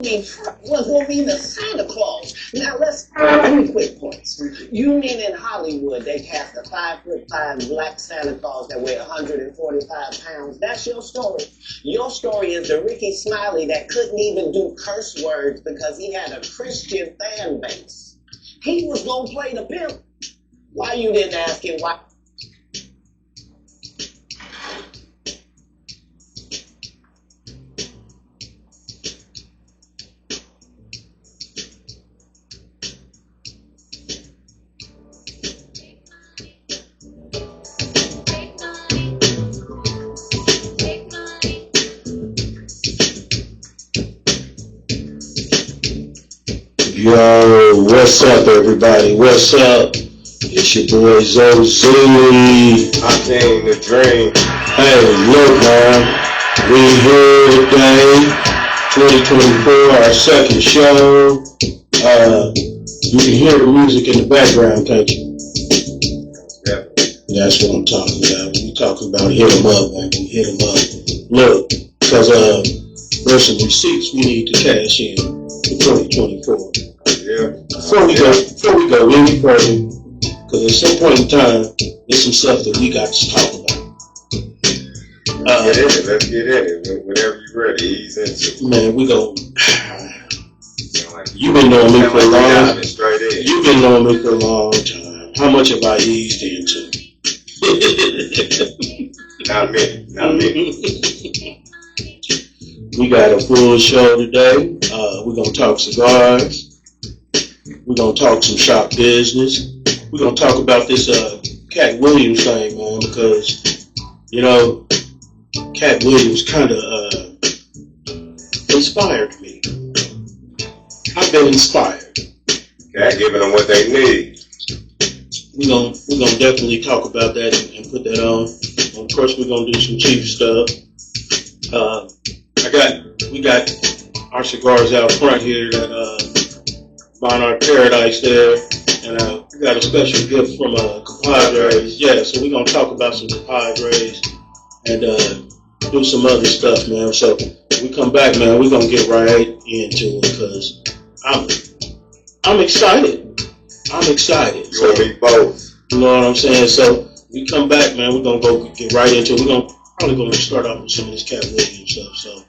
was going to be the Santa Claus. Now let's 3 quick points. You mean in Hollywood they cast a 5'5" black Santa Claus that weighed 145 pounds? That's your story. Your story is the Ricky Smiley that couldn't even do curse words because he had a Christian fan base. He was going to play the pimp. Why you didn't ask him why? Yo, what's up, everybody? What's up? It's your boy Zoe. I came to dream. Hey, look, man, we here today, 2024, our second show. You can hear the music in the background, can't you? Yeah. That's what I'm talking about. We talking about hit 'em up, man. Hit 'em up. Look, because there's some receipts we need to cash in for 2024. Yeah. Before we go any further, because at some point in time, there's some stuff that we got to talk about. Let's get in it. Whenever you're ready, ease into it. Man, we go. Like You've been knowing me for a long. Straight in. You've been knowing me for a long time. How much have I eased into? Not me. We got a full show today. We're gonna talk cigars. We're going to talk some shop business. We're going to talk about this Cat Williams thing, man, because, you know, Cat Williams kind of inspired me. I've been inspired. Cat giving them what they need. We're gonna definitely talk about that and put that on. Of course, we're going to do some cheap stuff. We got our cigars out front here that Barnard Paradise there, and we got a special gift from compadres. Yeah, so we're gonna talk about some compadres and do some other stuff, man. So when we come back, man, we're gonna get right into it because I'm excited. I'm excited. You want me both? You know what I'm saying? So we come back, man. We're gonna go get right into it. We're probably gonna start off with some of this Cat Williams stuff. So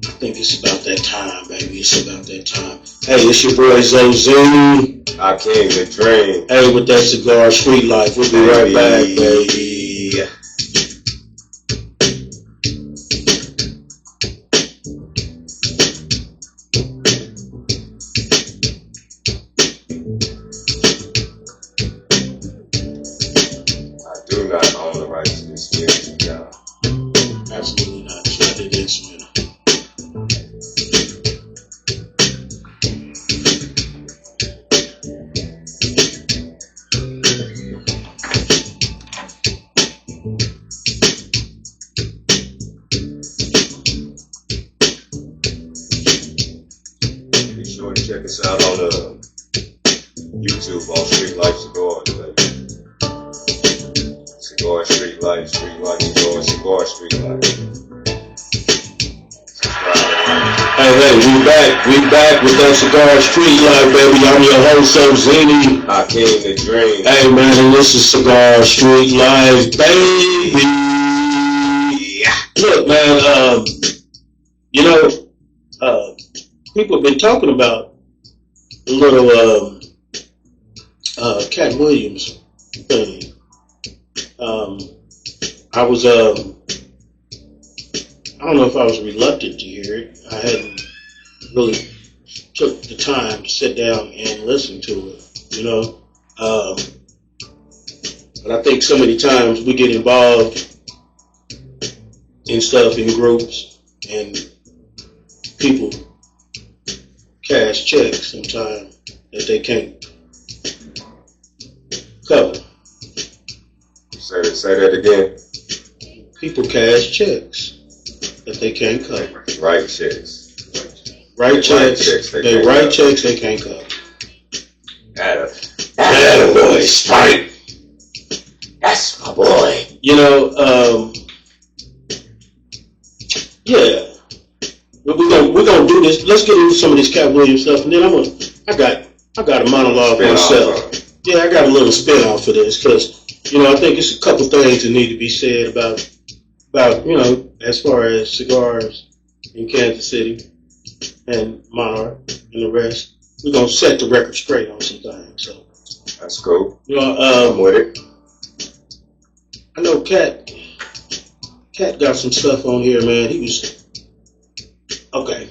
I think it's about that time, baby. It's about that time. Hey, it's your boy Zoe. I came to dream. Hey, with that cigar street life. We'll be right back, baby. I do not own the rights to this music, y'all. Absolutely not. So I did instrumental. Be sure to check us out on YouTube on Street Life Cigars, baby. Cigar Street Life, Cigar Street Life. Hey, we back with that cigar street life, baby. I'm your host, Zini. I came to dream. Hey, man, and this is Cigar Street Life, baby. Look, man, you know, people have been talking about the little Cat Williams thing. I was, I don't know if I was reluctant to hear it. I hadn't really took the time to sit down and listen to it, you know. But I think so many times we get involved in stuff in groups and people cash checks sometimes that they can't cover. Say that again. People cash checks that they can't cover. Right checks. Write checks. They write checks they can't cover. Attaboy, Spike. That's my boy. You know, yeah. We're gonna do do this. Let's get into some of this Cat Williams stuff, and then I got a monologue myself. Yeah, I got a little spin off for this because I think it's a couple things that need to be said about as far as cigars in Kansas City and Monarch and the rest. We're gonna set the record straight on some things. So that's cool. I'm with it. I know Cat got some stuff on here, man. He was okay.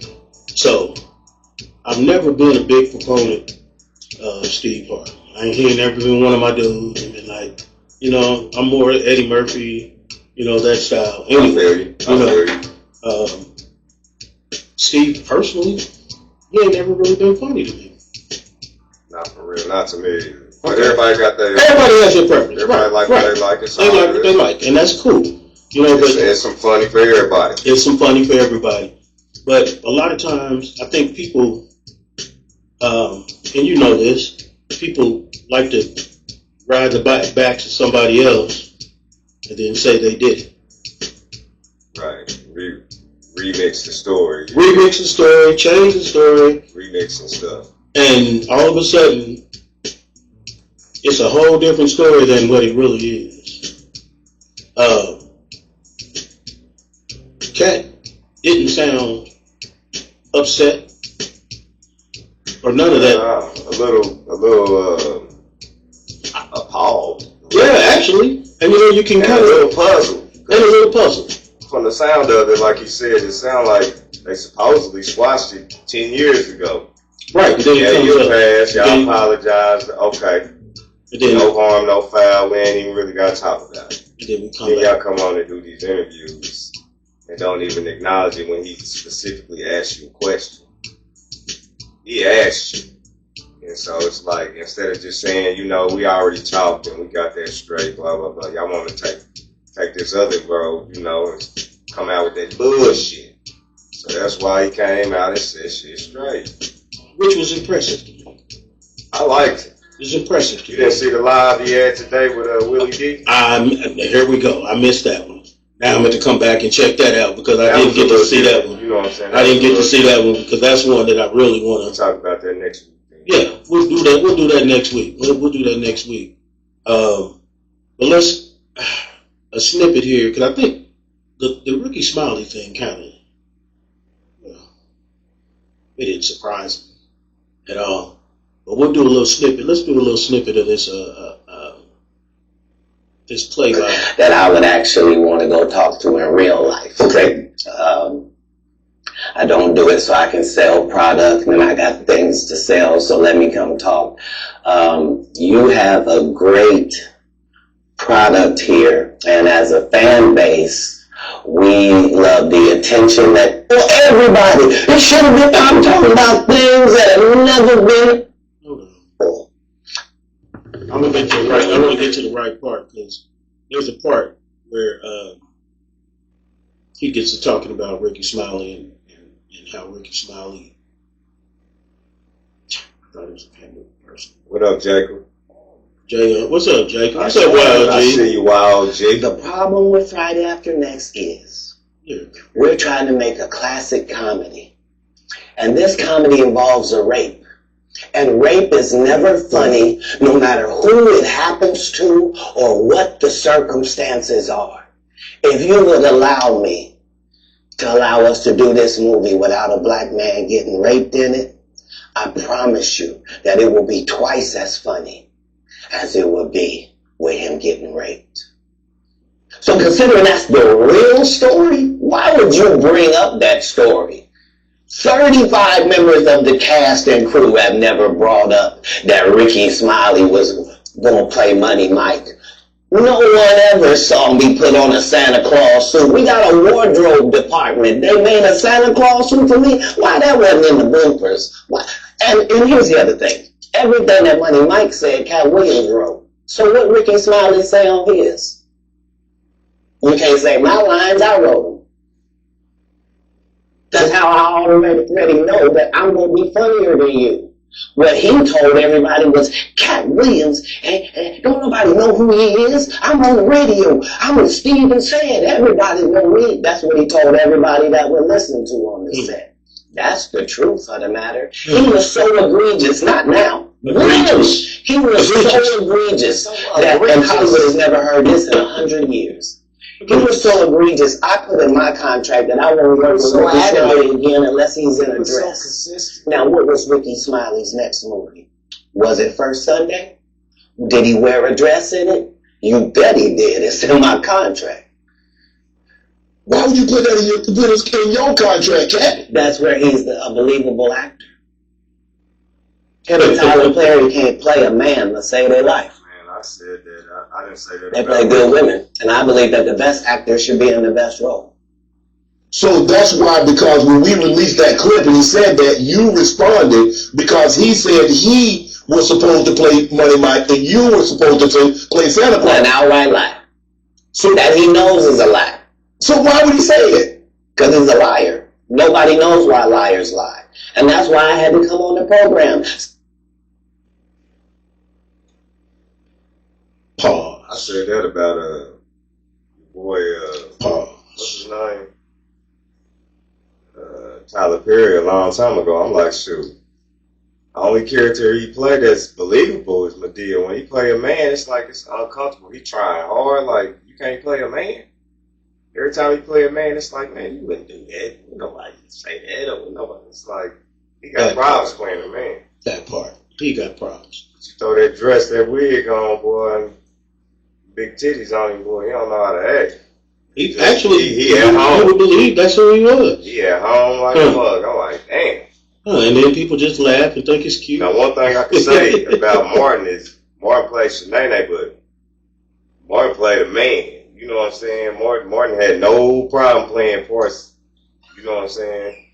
So I've never been a big proponent of Steve Harvey. He ain't never been one of my dudes. And been like, I'm more Eddie Murphy, that style. Anyway, Steve personally, he ain't never really been funny to me. Not for real, not to me. But everybody got their. Everybody has their preference. Everybody like what they like. They like what they like, and that's cool. It's some funny for everybody. It's some funny for everybody. But a lot of times, I think people, and you know this, people like to ride the backs of somebody else and then say they did it. Right. Remix the story. Remix the story, change the story. Remix and stuff. And all of a sudden, it's a whole different story than what it really is. Cat didn't sound upset or none of that. A little appalled. Yeah, actually. And you can kind of a little puzzled. And a little puzzled. From the sound of it, like you said, it sounded like they supposedly squashed it 10 years ago. Right. And then you passed, y'all apologized. Okay. No harm, no foul. We ain't even really got to talk about it. Then y'all come on and do these interviews and don't even acknowledge it when he specifically asked you a question. He asked you. And so it's like, instead of just saying, we already talked and we got that straight, blah, blah, blah. Y'all want to take this other road, and come out with that bullshit. So that's why he came out and said shit straight. Which was impressive to me. I liked it. It was impressive to me. You didn't see the live he had today with Willie D? Here we go. I missed that one. Now I'm going to come back and check that out because I didn't get to see that one. You know what I'm saying? I didn't get to see that one because that's one that I really want to talk about that next week. Yeah, we'll do that. We'll do that next week. We'll do that next week. But let's a snippet here because I think the Ricky Smiley thing kind of it didn't surprise me at all. But we'll do a little snippet. Let's do a little snippet of this this play that I would actually want to go talk to in real life. Okay. I don't do it so I can sell product, and I got things to sell, so let me come talk. You have a great product here, and as a fan base, we love the attention that everybody. It should have been. I'm talking about things that have never been. I'm gonna get to the right. I want to get to the right part because there's a part where he gets to talking about Ricky Smiley and how Ricky Smiley. I thought he was a kind of person. What up, Jacob? Jay, what's up, Jacob? What's up, Wild G? I see you, Wild G. The problem with Friday After Next is we're trying to make a classic comedy, and this comedy involves a rape. And rape is never funny, no matter who it happens to or what the circumstances are. If you would allow me to allow us to do this movie without a black man getting raped in it, I promise you that it will be twice as funny as it would be with him getting raped. So considering that's the real story, why would you bring up that story? 35 members of the cast and crew have never brought up that Ricky Smiley was going to play Money Mike. No one ever saw me put on a Santa Claus suit. We got a wardrobe department. They made a Santa Claus suit for me. Why that wasn't in the bloopers? Why? And here's the other thing. Everything that Money Mike said, Cat Williams wrote. So what Ricky Smiley say on his? You can't say my lines, I wrote them. That's how I already know that I'm going to be funnier than you. What he told everybody was, Cat Williams, and don't nobody know who he is. I'm on the radio. I'm with Steven said. Everybody know me. That's what he told everybody that would listen to on the set. That's the truth of the matter. He was so egregious, not now. Egregious. He was so egregious that, and Hollywood has never heard this in 100 years. He was so egregious, I put in my contract that I won't work with Ricky Smiley again unless he's in a dress. Now, what was Ricky Smiley's next movie? Was it First Sunday? Did he wear a dress in it? You bet he did. It's in my contract. Why would you put that in your contract, Cat? That's where he's a believable actor. Him and Tyler Perry can't play a man to save their life. Man, I said that. I didn't say that. They play good women. And I believe that the best actor should be in the best role. So that's why, because when we released that clip and he said that, you responded because he said he was supposed to play Money Mike and you were supposed to play Santa Claus. An outright lie. So that he knows is a lie. So why would he say it? Because he's a liar. Nobody knows why liars lie. And that's why I had to come on the program. Pause. I said that about boy. Pause. What's his name? Tyler Perry a long time ago. I'm like, shoot. The only character he played that's believable is Madea. When he play a man, it's like it's uncomfortable. He trying hard. Like, you can't play a man. Every time he play a man, it's like, man, you wouldn't do that. Nobody say that. Or nobody. It's like, he got problems playing a man. That part. He got problems. But you throw that dress, that wig on, boy, and big titties on him, boy, he don't know how to act. He actually, he at home. You would believe that's who he was. He at home like a mug. I'm like, damn. And then people just laugh and think it's cute. Now, one thing I can say about Martin is Martin played Shanae, but Martin played a man. You know what I'm saying? Martin had no problem playing parts. You know what I'm saying?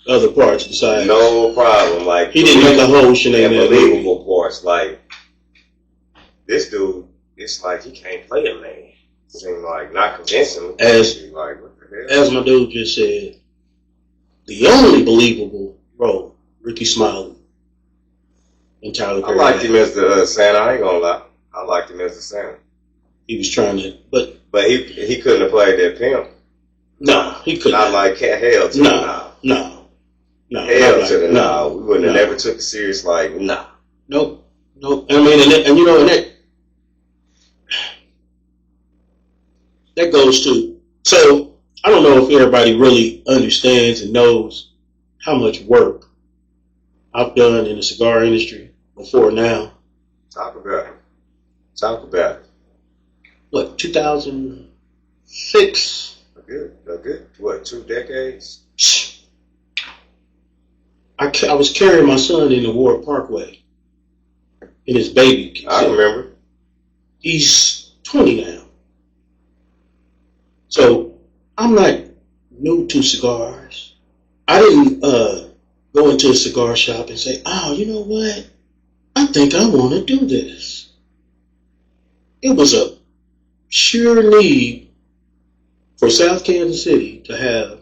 Other parts besides. No problem. Like, he didn't make a whole Shanae. Unbelievable parts. Like, this dude, it's like he can't play a man. Seem like not convincing. As like, what the hell? As my dude just said, the only believable role, Ricky Smiley and Tyler Perry. I liked him as the Santa. I ain't gonna lie. I liked him as the Santa. He was trying to, but he couldn't have played that pimp. No, he couldn't. Not like hell to no. Hell to the no. We wouldn't have never took it serious. Like Nope. I mean, and you know, and that goes to. So I don't know if everybody really understands and knows how much work I've done in the cigar industry before now. Talk about it. What, 2006? A good. What, 2 decades? I was carrying my son in the Ward Parkway in his baby. I remember. He's 20 now. So I'm not new to cigars. I didn't go into a cigar shop and say, oh, you know what? I think I want to do this. It was a sure need for South Kansas City to have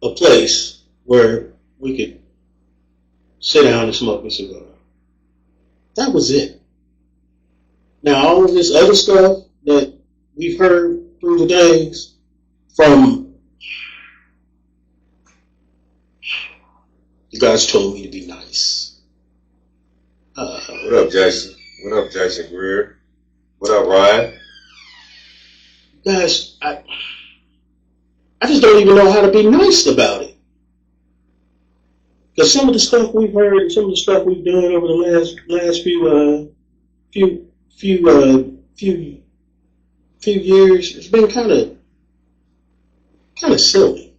a place where we could sit down and smoke a cigar. That was it. Now, all of this other stuff that we've heard through the days from you guys told me to be nice. What up, Jason? What up, Jason Greer? What up, Ryan? Guys, I just don't even know how to be nice about it. Because some of the stuff we've heard and some of the stuff we've done over the last few years, it's been kind of silly.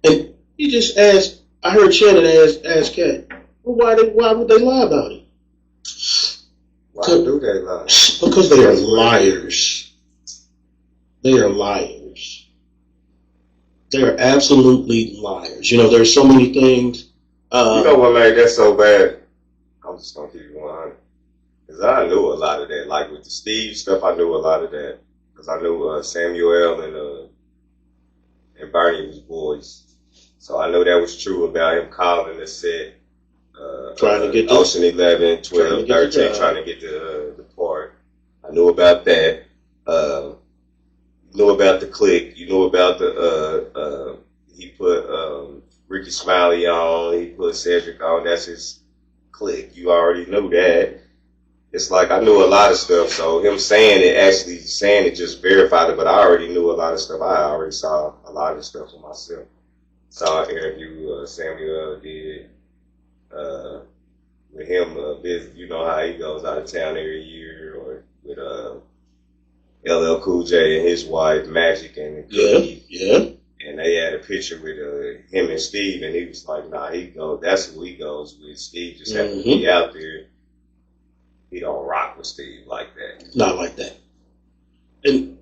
And you just asked. I heard Shannon ask Kat, well, why would they lie about it? Why do they lie? Because they are liars. They are liars. They are absolutely liars. You know, there's so many things. You know what made that so bad? I'm just going to keep it 100. Because I knew a lot of that. Like with the Steve stuff, I knew a lot of that. Because I knew Samuel and Bernie was boys. So I know that was true about him calling the set. Trying to get Ocean 11, 12, 13, trying to get the part. I knew about that. You knew about the click. You knew about the he put Ricky Smiley on. He put Cedric on. That's his clique. You already knew that. It's like I knew a lot of stuff, so him saying it just verified it, but I already knew a lot of stuff. I already saw a lot of stuff for myself. Saw an interview Samuel did with him, you know how he goes out of town every year, or with LL Cool J and his wife, Magic and Cookie. Yeah. And they had a picture with him and Steve, and he was like, nah, that's who he goes with. Steve just happened to be out there. He don't rock with Steve like that. Not like that. And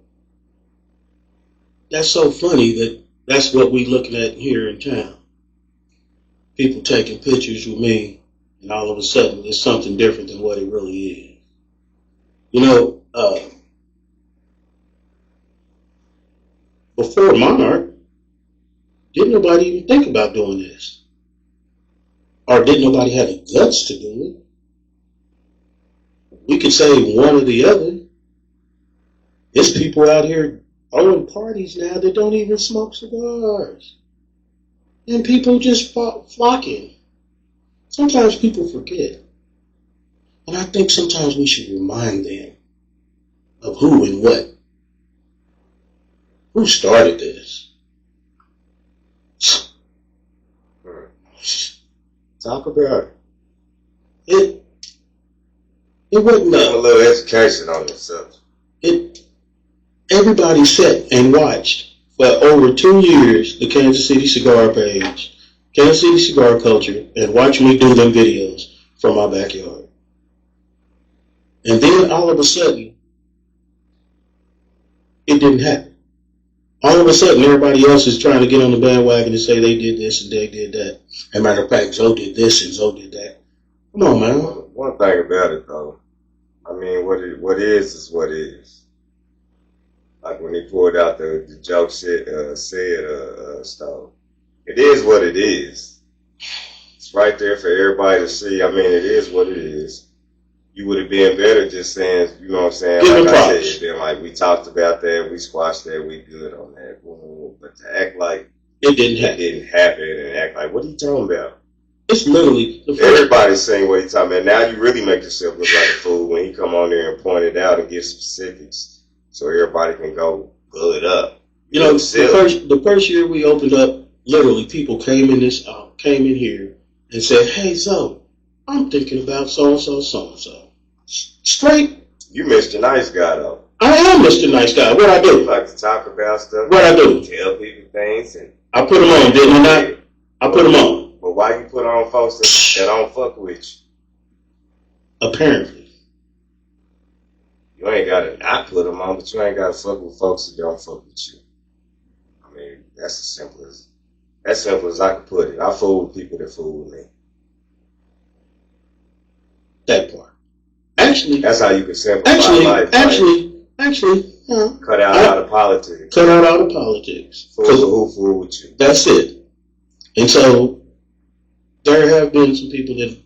that's so funny that that's what we looking at here in town. People taking pictures with me, and all of a sudden it's something different than what it really is. You know, before Monarch, didn't nobody even think about doing this. Or didn't nobody have the guts to do it. We could say one or the other. There's people out here throwing parties now that don't even smoke cigars. And people just flocking. Sometimes people forget. And I think sometimes we should remind them of who and what. Who started this? Talk about it. It wasn't a little education on yourself. Everybody sat and watched for over 2 years the Kansas City Cigar page, Kansas City Cigar Culture, and watched me do them videos from my backyard. And then all of a sudden, it didn't happen. All of a sudden, everybody else is trying to get on the bandwagon and say they did this and they did that. As a matter of fact, Zoe did this and Zoe did that. Come on, man. One thing about it, though, I mean, what is what is. Like when he pulled out the joke shit, stuff. It is what it is. It's right there for everybody to see. I mean, it is what it is. You would have been better just saying, you know what I'm saying? Give like I said, then like we talked about that, we squashed that, we good on that. But to act like it didn't happen and act like, what are you talking about? It's literally everybody's saying what he's talking about. Now you really make yourself look like a fool when he come on there and point it out and give specifics, so everybody can go pull it up. You know, the first year we opened up, literally people came in here and said, "Hey, Zoe, I'm thinking about so and so." Straight. You Mr. Nice Guy though. I am Mr. Nice Guy. What I do? You like to talk about stuff. What I do? Tell people things and I put them on, didn't I not? I put them on. But why you put on folks that don't fuck with you? Apparently. You ain't got to not put them on, but you ain't got to fuck with folks that don't fuck with you. I mean, that's as simple as I can put it. I fool with people that fool with me. That part. Actually. That's how you can simplify life. Actually. Cut out all the politics. Cut out all the politics. Fool with who fool with you. That's it. And so, there have been some people that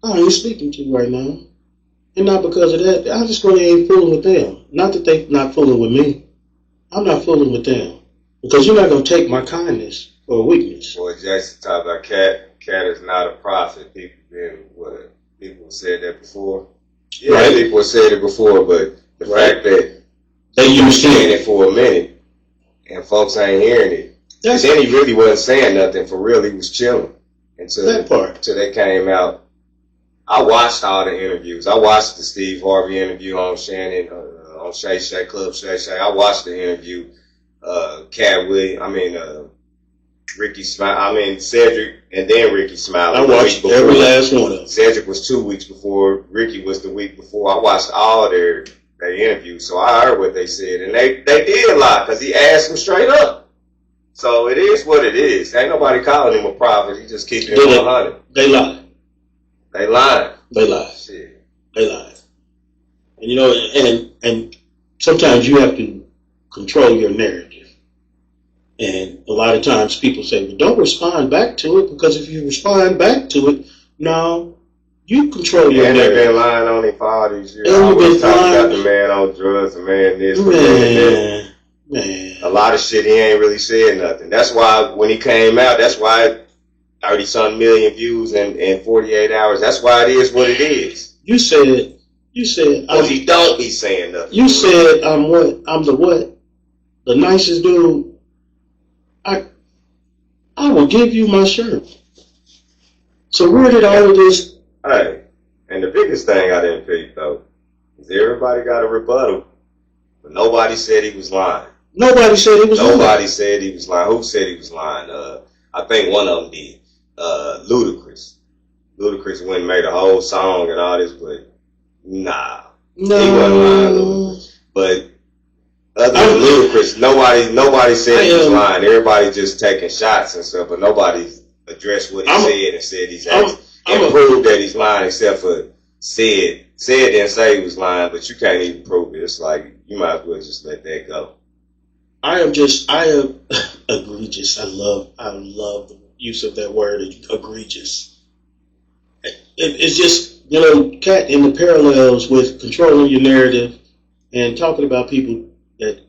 I ain't speaking to right now. And not because of that. I just really ain't fooling with them. Not that they not fooling with me. I'm not fooling with them. Because you're not going to take my kindness for a weakness. Boy, Jason talked about Cat is not a prophet. People said that before. Yeah, right. People said it before, but the fact that they used saying it for a minute and folks ain't hearing it. And then he really wasn't saying nothing for real. He was chilling until they came out. I watched all the interviews. I watched the Steve Harvey interview on Shannon, on Shay Shay Club Shay Shay. I watched the interview, Ricky Cedric, and then Ricky Smiley. I watched every last one of them. Cedric was 2 weeks before. Ricky was the week before. I watched all their interviews, so I heard what they said, and they did lie because he asked them straight up. So it is what it is. Ain't nobody calling him a prophet. He just keeping it 100. They lie. They lied. They lied. Shit. They lied. And you know, and sometimes you have to control your narrative. And a lot of times people say, well, don't respond back to it, because if you respond back to it, no, you control your narrative. And they've been lying on him for all these years. I always talking about the man on drugs, the man this, the man that. A lot of shit he ain't really said nothing. That's why when he came out, that's why 30-something million views in 48 hours. That's why it is what it is. You said, Because he don't be saying nothing. You said I'm what? I'm the what? The nicest dude. I will give you my shirt. So where did all of this? Hey, and the biggest thing I didn't pick though is everybody got a rebuttal, but nobody said he was lying. Nobody said he was lying. Nobody said he was lying. Who said he was lying? I think one of them did. Ludacris. Ludacris went and made a whole song and all this, but nah, No. he wasn't lying. Ludacris. But other than Ludacris, nobody said he was lying. Everybody just taking shots and stuff, but nobody addressed what he said and said he's and proved that he's lying, except for said didn't say he was lying, but you can't even prove it. It's like you might as well just let that go. I am egregious. I love the use of that word, egregious. It's just, Cat, in the parallels with controlling your narrative and talking about people that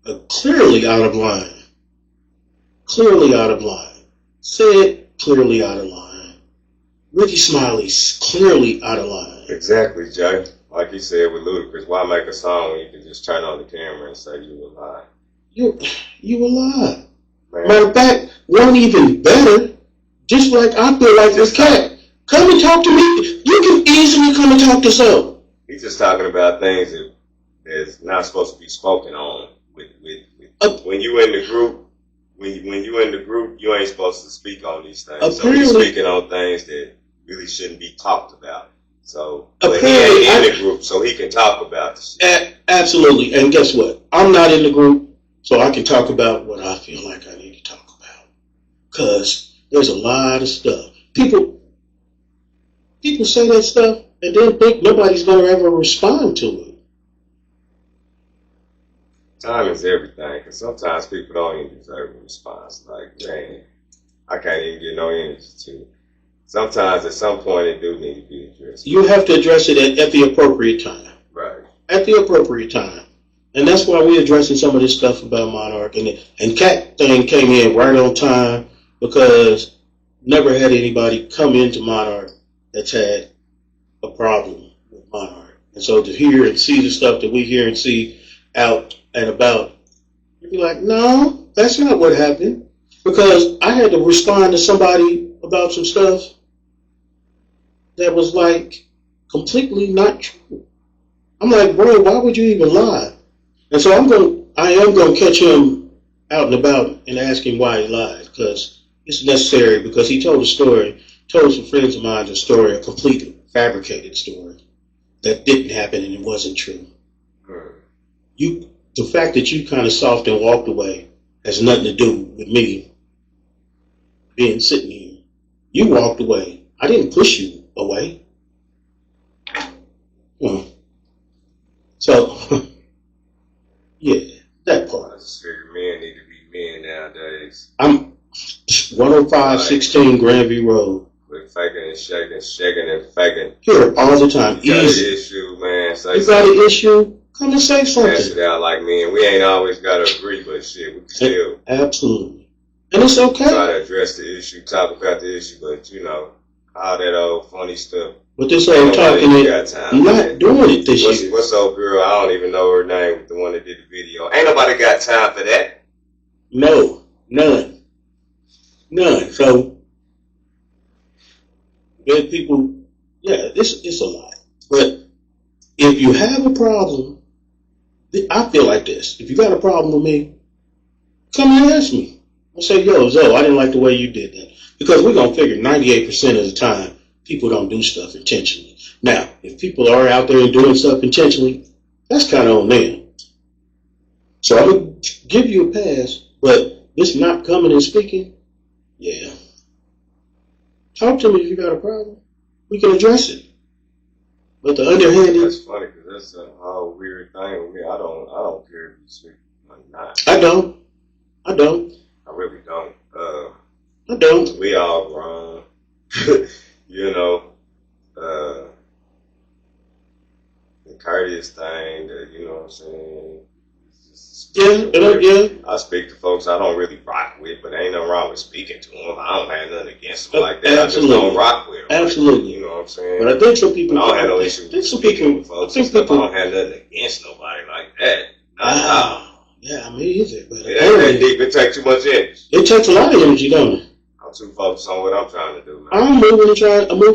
are clearly out of line. Clearly out of line. Said clearly out of line. Ricky Smiley's clearly out of line. Exactly, Jay. Like he said with Ludacris, why make a song when you can just turn on the camera and say you were lying? You a lie. Man. Matter of fact, one even better, just like I feel like this Cat. Come and talk to me. You can easily come and talk to some. He's just talking about things that's not supposed to be spoken on. When you in the group, when you in the group, you ain't supposed to speak on these things. So he's speaking on things that really shouldn't be talked about. So but he ain't in the group, so he can talk about the shit. Absolutely. And guess what? I'm not in the group. So I can talk about what I feel like I need to talk about. Because there's a lot of stuff. People say that stuff and then think nobody's going to ever respond to it. Time is everything. Because sometimes people don't even deserve a response. Like, man, I can't even get no energy to it. Sometimes at some point it do need to be addressed. You have to address it at the appropriate time. Right. At the appropriate time. And that's why we're addressing some of this stuff about Monarch. And Cat thing came in right on time because never had anybody come into Monarch that's had a problem with Monarch. And so to hear and see the stuff that we hear and see out and about, you'd be like, no, that's not what happened. Because I had to respond to somebody about some stuff that was like completely not true. I'm like, bro, why would you even lie? And so I am going to catch him out and about and ask him why he lied, because it's necessary, because he told some friends of mine a story, a completely fabricated story that didn't happen and it wasn't true. The fact that you kind of soft and walked away has nothing to do with me being sitting here. You walked away. I didn't push you away. So, yeah, that part. I just figure men need to be men nowadays. I'm 10516 Grandview Road. With faking and shaking and faking. Here all the time. You got an issue, man. You got an issue? Come and say something. Pass it out like men. We ain't always got to agree, but shit, we can still. Absolutely. And it's okay. Try to address the issue, talk about the issue, but all that old funny stuff. But this old talking I'm not doing it this year. What's old girl? I don't even know her name, the one that did the video. Ain't nobody got time for that. No, none. So, good people, yeah, it's a lot. But if you have a problem, I feel like this. If you got a problem with me, come and ask me. I'll say, yo, Zoe, I didn't like the way you did that. Because we're going to figure 98% of the time, people don't do stuff intentionally. Now, if people are out there and doing stuff intentionally, that's kind of on them. So I'm going to give you a pass, but this not coming and speaking, yeah. Talk to me if you got a problem. We can address it. But the underhanded... That's funny, because that's a whole weird thing with me. I don't care if you speak or not. I don't. I really don't. I don't. We all grown. The courteous thing, you know what I'm saying? Just Yeah. I speak to folks I don't really rock with, but ain't nothing wrong with speaking to them. I don't have nothing against them like that. Absolutely. I just don't rock with them. Absolutely. You know what I'm saying? But I think some people. I don't have no issue with speaking with folks and stuff. I don't have nothing against nobody like that. Yeah, me either. But it ain't that deep. It takes too much energy. It takes a lot of energy, don't it? I'm too focused on what I'm trying to do, man. I'm moving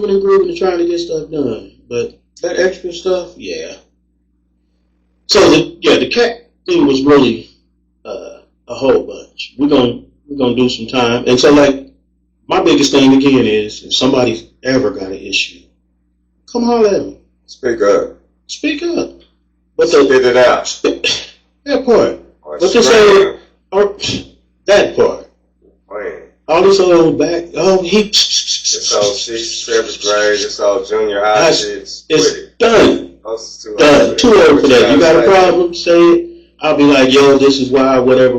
and grooving and trying to get stuff done. But that extra stuff, yeah. So the cat thing was really a whole bunch. We're gonna do some time. And so like my biggest thing again is if somebody's ever got an issue, come holler at me. Speak up. Speak up. But spit it out. That part. Or But to say that part. Man. All this old back This old 6th, 7th grade, this old junior high shit. It's done. Done. Too old for that. You got a problem, say it. I'll be like, yo, this is why, whatever.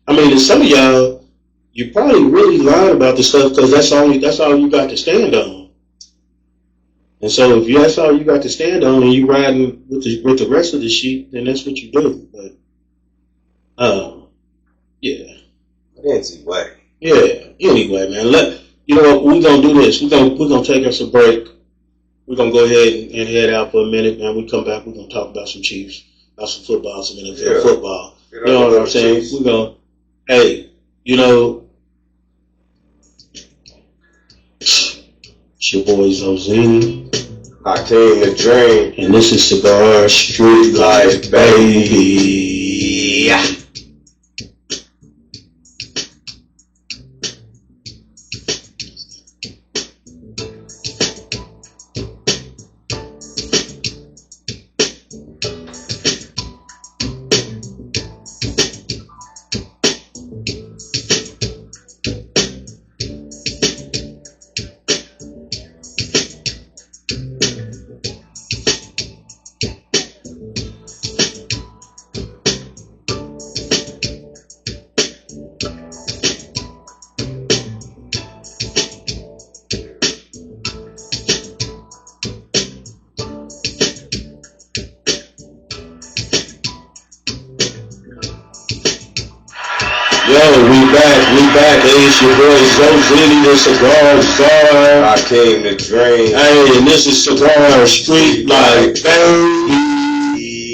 I mean, to some of y'all, you probably really lying about this stuff because that's all you got to stand on. And so if that's all you got to stand on and you riding with the rest of the sheep, then that's what you do. But yeah. Fancy way. Yeah. Anyway, man, you know what, we're gonna do this. We're gonna take us a break. We're gonna go ahead and head out for a minute, man. We come back, we're gonna talk about some Chiefs, about some football, some NFL football. You know what I'm saying? We're gonna, hey, you know, it's your boy Zozini. Hakeem the Dream. And this is Cigar Street Life, baby. Yeah. We back. Hey, it's your boy Zozini, the Cigar Czar. Hakeem the Dream. Hey, and this is Cigar Street Life, baby.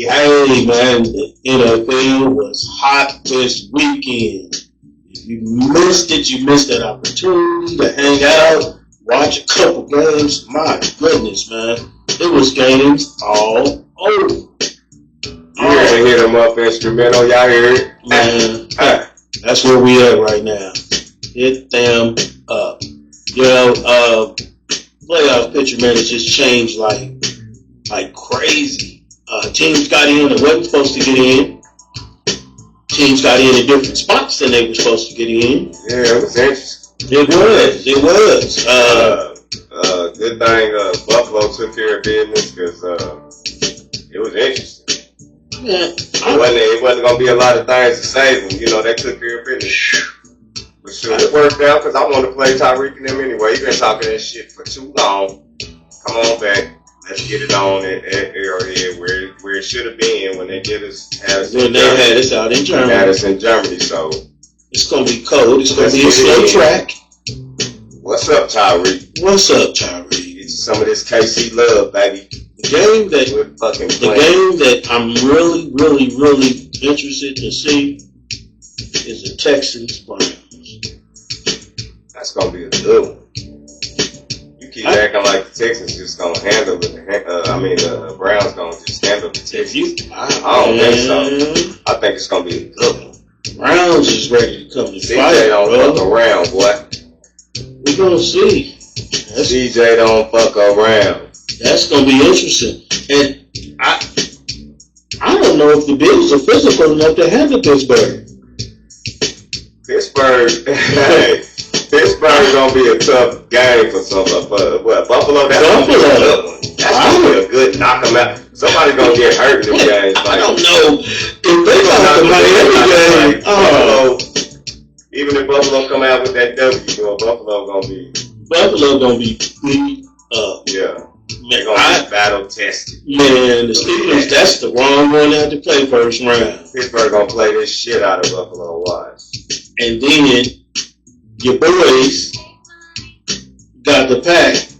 Hey, man, the NFL was hot this weekend. If you missed it, you missed that opportunity to hang out, watch a couple games. My goodness, man. It was games all over. You hear hit them up instrumental, y'all hear it? Man, that's where we at right now. Hit them up. You know, playoff picture, man, it just changed like crazy. Teams got in that wasn't supposed to get in. Teams got in different spots than they were supposed to get in. Yeah, it was interesting. It was. Good thing Buffalo took care of business because it was interesting. Yeah, it wasn't going to be a lot of things to save them. You know, they took care of business. But sure, it worked out because I want to play Tyreek and them anyway. You've been talking that shit for too long. Come on back. Let's get it on at Arrowhead where it should have been when they had us out in Germany. Had us in Germany, so it's gonna be cold. It's gonna be a slow track. What's up, Tyreek? What's up, Tyreek? Get you some of this KC love, baby. The game that I'm really, really, really interested to see is the Texans Browns. That's gonna be a good one. You keep acting like the Texans just gonna handle it. The Browns gonna just handle the Texans. I don't think so. I think it's gonna be a good one. Browns is ready to come to fight. CJ don't fuck around, boy. We gonna see. CJ don't fuck around. That's gonna be interesting. And I don't know if the Bills are physical enough to handle Pittsburgh. Pittsburgh's gonna be a tough game for somebody. But Buffalo, that's gonna be a good one. That's gonna be a good knock 'em out. Somebody's gonna get hurt in the game. I don't know if they knock them out every game. Even if Buffalo come out with that W, Buffalo gonna be beat up. Yeah. They're gonna be battle tested. Man, the Steelers, that's the wrong one to have to play first round. Pittsburgh gonna play this shit out of Buffalo. Watch. And then your boys got the pack